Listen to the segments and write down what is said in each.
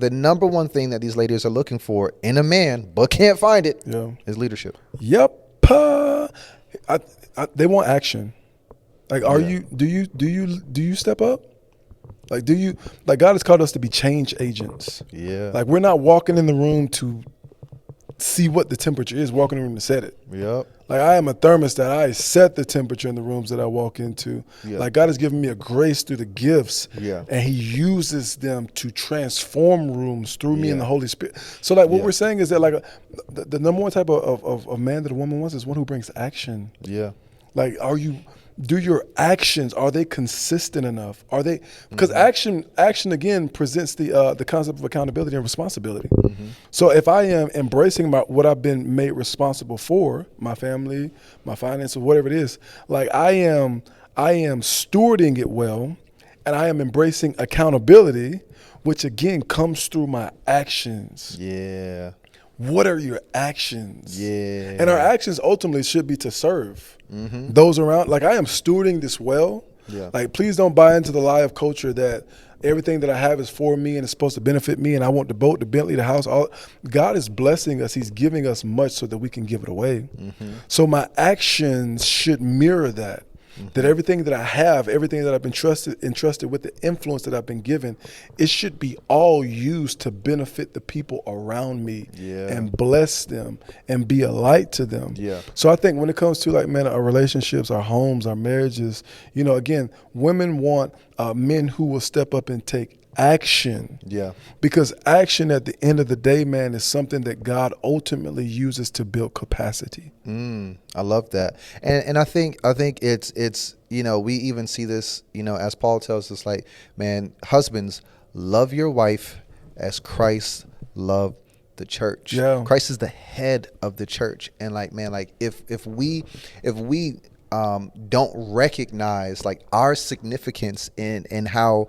the number one thing that these ladies are looking for in a man, but can't find it, is leadership. Yep. They want action. Like, do you step up? Like, God has called us to be change agents. Yeah. Like, we're not walking in the room to see what the temperature is, walking in the room to set it. Yep. Like, I am a thermostat. I set the temperature in the rooms that I walk into. Yep. Like, God has given me a grace through the gifts. Yeah. And he uses them to transform rooms through me and the Holy Spirit. So, like, what we're saying is that, like, the number one type of man that a woman wants is one who brings action. Yeah. Like, do your actions, are they consistent enough? Are they, because action again presents the concept of accountability and responsibility. Mm-hmm. So if I am embracing what I've been made responsible for, my family, my finances, whatever it is, like I am stewarding it well, and I am embracing accountability, which again comes through my actions. Yeah. What are your actions? Yeah. And our actions ultimately should be to serve those around. Like, I am stewarding this well. Yeah. Like, please don't buy into the lie of culture that everything that I have is for me and it's supposed to benefit me, and I want the boat, the Bentley, the house. God is blessing us. He's giving us much so that we can give it away. Mm-hmm. So my actions should mirror that. That everything that I have, everything that I've been entrusted with, the influence that I've been given, it should be all used to benefit the people around me and bless them and be a light to them. Yeah. So I think when it comes to, like, man, our relationships, our homes, our marriages, again, women want men who will step up and take action. Yeah. Because action at the end of the day, man, is something that God ultimately uses to build capacity. I love that. And I think it's we even see this, as Paul tells us, like, man, husbands, love your wife as Christ loved the church. Yeah. Christ is the head of the church. And, like, man, like if we don't recognize, like, our significance in how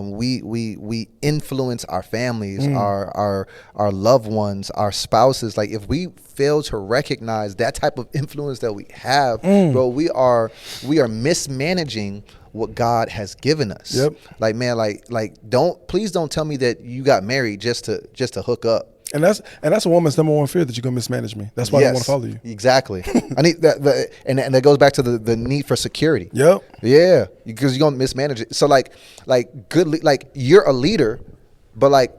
we influence our families, our loved ones, our spouses. Like, if we fail to recognize that type of influence that we have, bro, we are mismanaging what God has given us. Yep. Like, man, please don't tell me that you got married just to hook up. And that's a woman's number one fear, that you're gonna mismanage me. That's why I don't want to follow you. Exactly. I need that, and that goes back to the need for security. Yep. Yeah, because you're gonna mismanage it. So like you're a leader, but like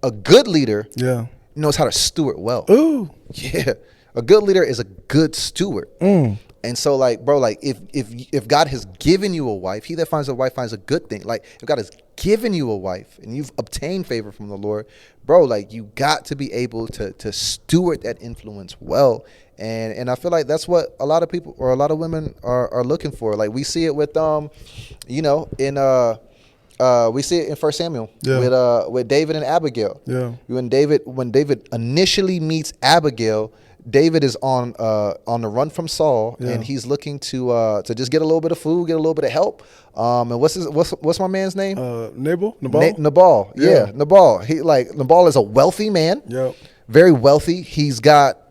a good leader, knows how to steward well. Ooh. Yeah. A good leader is a good steward. And so, like, bro, like, if God has given you a wife, he that finds a wife finds a good thing. Like, if God has given you a wife and you've obtained favor from the Lord, bro, like, you got to be able to steward that influence well. And I feel like that's what a lot of people, or a lot of women are looking for. Like, we see it with we see it in 1 Samuel with David and Abigail. Yeah. When David initially meets Abigail, David is on the run from Saul, and he's looking to just get a little bit of food, get a little bit of help. And what's my man's name? Nabal. Nabal. Yeah, Nabal. Nabal is a wealthy man. Yeah. Very wealthy. He's got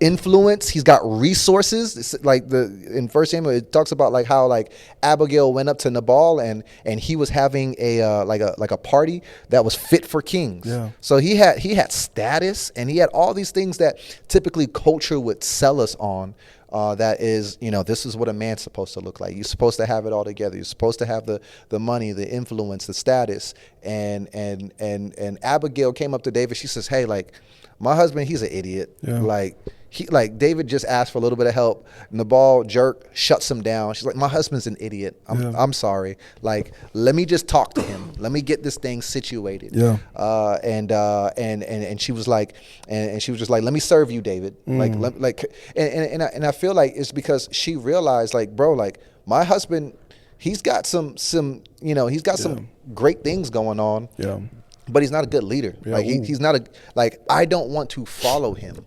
influence. He's got resources. It's like in 1 Samuel, it talks about like how like Abigail went up to Nabal and he was having a party that was fit for kings. Yeah. So he had status, and he had all these things that typically culture would sell us on. That is, this is what a man's supposed to look like. You're supposed to have it all together. You're supposed to have the money, the influence, the status. And Abigail came up to David. She says, "Hey, like, my husband, he's an idiot. Yeah. David just asked for a little bit of help. Nabal jerk shuts him down. She's like, my husband's an idiot. I'm sorry. Like, let me just talk to him. Let me get this thing situated." Yeah. And she was like, and she was just like, "Let me serve you, David." And I feel like it's because she realized, like, bro, like, my husband, he's got some great things going on. Yeah. But he's not a good leader. Yeah, like he's not I don't want to follow him.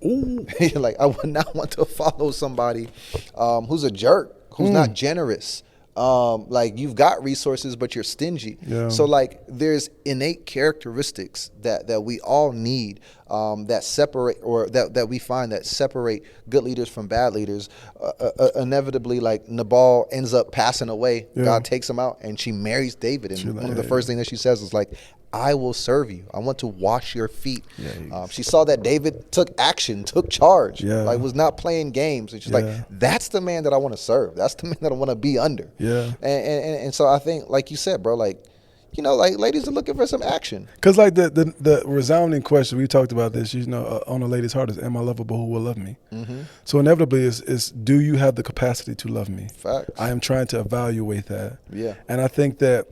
Like, I would not want to follow somebody who's a jerk, who's not generous. Like, you've got resources, but you're stingy. Yeah. So like, there's innate characteristics that we all need that separate, or that we find that separate good leaders from bad leaders. Inevitably, like, Nabal ends up passing away. Yeah. God takes him out, and she marries David. And one of the first things that she says is like, I will serve you. I want to wash your feet. She saw that David took action, took charge, like was not playing games. And she's like, that's the man that I want to serve. That's the man that I want to be under. And so I think, like you said, bro, like, you know, like ladies are looking for some action. Because like the resounding question, we talked about this, you know, on a lady's heart is, am I lovable? Who will love me? So inevitably is do you have the capacity to love me? Facts. I am trying to evaluate that. And I think that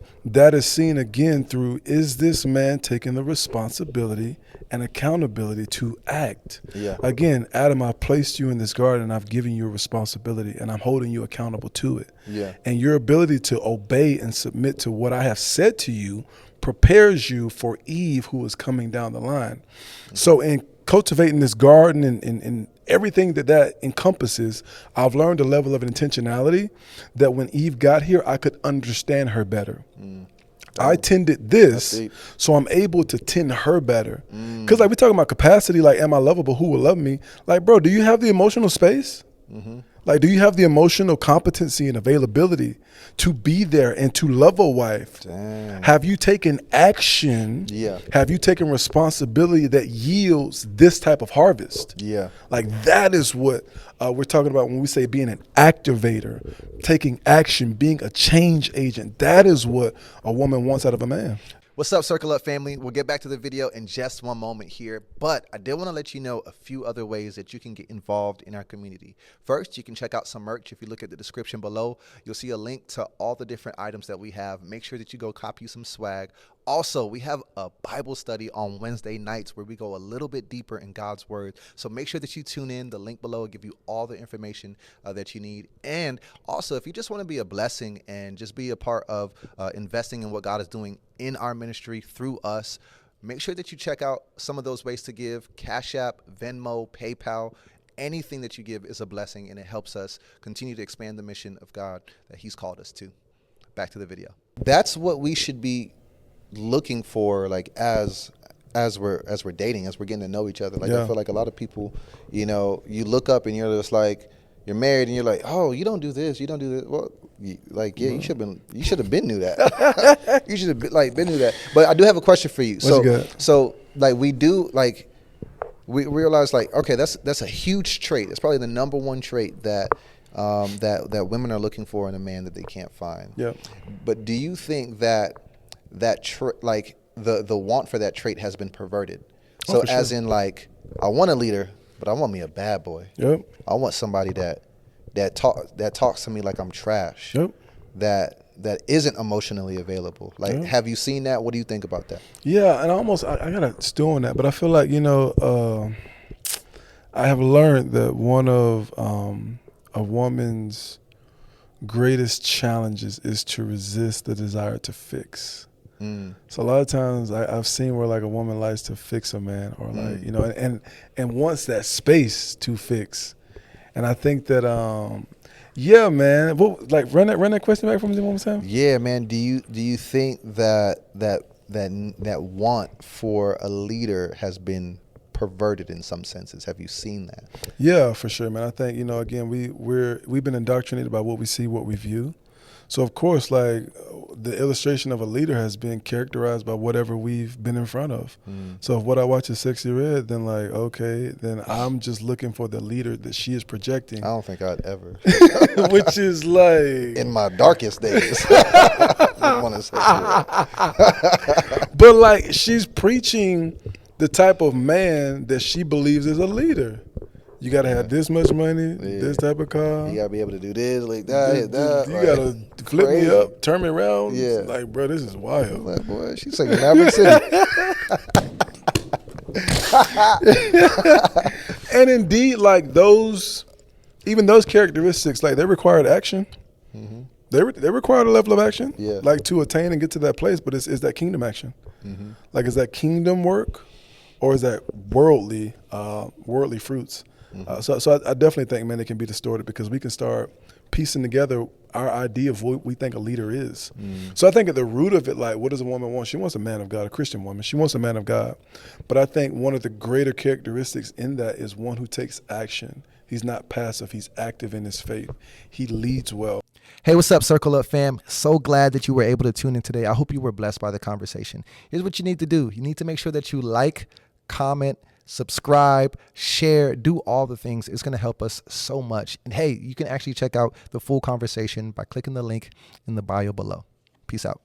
is seen again through, is this man taking the responsibility and accountability to act? Again, Adam, I've placed you in this garden, I've given you a responsibility, and I'm holding you accountable to it. And your ability to obey and submit to what I have said to you prepares you for Eve, who is coming down the line. So in cultivating this garden and everything that encompasses, I've learned a level of intentionality that when Eve got here, I could understand her better. I tended this, so I'm able to tend her better. Because like we talking about capacity, like, am I lovable? Who will love me? Like, bro, do you have the emotional space? Like, do you have the emotional competency and availability to be there and to love a wife? Have you taken action? Have you taken responsibility that yields this type of harvest? Like, that is what we're talking about when we say being an activator, taking action, being a change agent. That is what a woman wants out of a man. What's up, Circle Up family? We'll get back to the video in just one moment here, but I did want to let you know a few other ways that you can get involved in our community. First, you can check out some merch. If you look at the description below, you'll see a link to all the different items that we have. Make sure that you go copy some swag. Also, we have a Bible study on Wednesday nights where we go a little bit deeper in God's word. So make sure that you tune in. The link below will give you all the information that you need. And also, if you just want to be a blessing and just be a part of investing in what God is doing in our ministry through us, make sure that you check out some of those ways to give. Cash App, Venmo, PayPal. Anything that you give is a blessing, and it helps us continue to expand the mission of God that he's called us to. Back to the video. That's what we should be looking for, like as we're dating, as we're getting to know each other. Like, I feel like a lot of people, you know, you look up and you're just like, you're married and you're like, oh, you don't do this, you don't do this. Well, you should have been knew that. You should have been knew that. But I do have a question for you. So like we realize, like, okay, that's a huge trait. It's probably the number one trait that that women are looking for in a man that they can't find. But do you think that like the want for that trait has been perverted? So as in, like, I want a leader, but I want me a bad boy. I want somebody that talks to me like I'm trash. That isn't emotionally available. Like, have you seen that? What do you think about that? Yeah, and I gotta stew on that, but I feel like, you know, I have learned that one of a woman's greatest challenges is to resist the desire to fix. So a lot of times I've seen where, like, a woman likes to fix a man, or like, you know, and wants that space to fix. And I think that, yeah, man. Like, run that question back from me one more time. Yeah, man. Do you think that want for a leader has been perverted in some senses? Have you seen that? Yeah, for sure, man. I think, you know, again, we've been indoctrinated by what we see, what we view. So of course, like, the illustration of a leader has been characterized by whatever we've been in front of. So if what I watch is Sexy Red, then, like, okay, then I'm just looking for the leader that she is projecting. I don't think I'd ever. Which is like, in my darkest days. I want to say but, like, she's preaching the type of man that she believes is a leader. You gotta have this much money, this type of car. You gotta be able to do this, like that, you gotta flip me up, turn me around. Like, bro, this is wild. Like, boy, she's saying Maverick City. And indeed, like, even those characteristics, like, they required action. They required a level of action, like, to attain and get to that place. But is that kingdom action? Like, is that kingdom work, or is that worldly fruits? So I definitely think, man, it can be distorted, because we can start piecing together our idea of what we think a leader is. So I think at the root of it, like, what does a woman want? She wants a man of God, a Christian woman. She wants a man of God. But I think one of the greater characteristics in that is one who takes action. He's not passive. He's active in his faith. He leads well. Hey, what's up, Circle Up fam? So glad that you were able to tune in today. I hope you were blessed by the conversation. Here's what you need to do. You need to make sure that you like, comment, subscribe, share, do all the things. It's going to help us so much. And hey, you can actually check out the full conversation by clicking the link in the bio below. Peace out.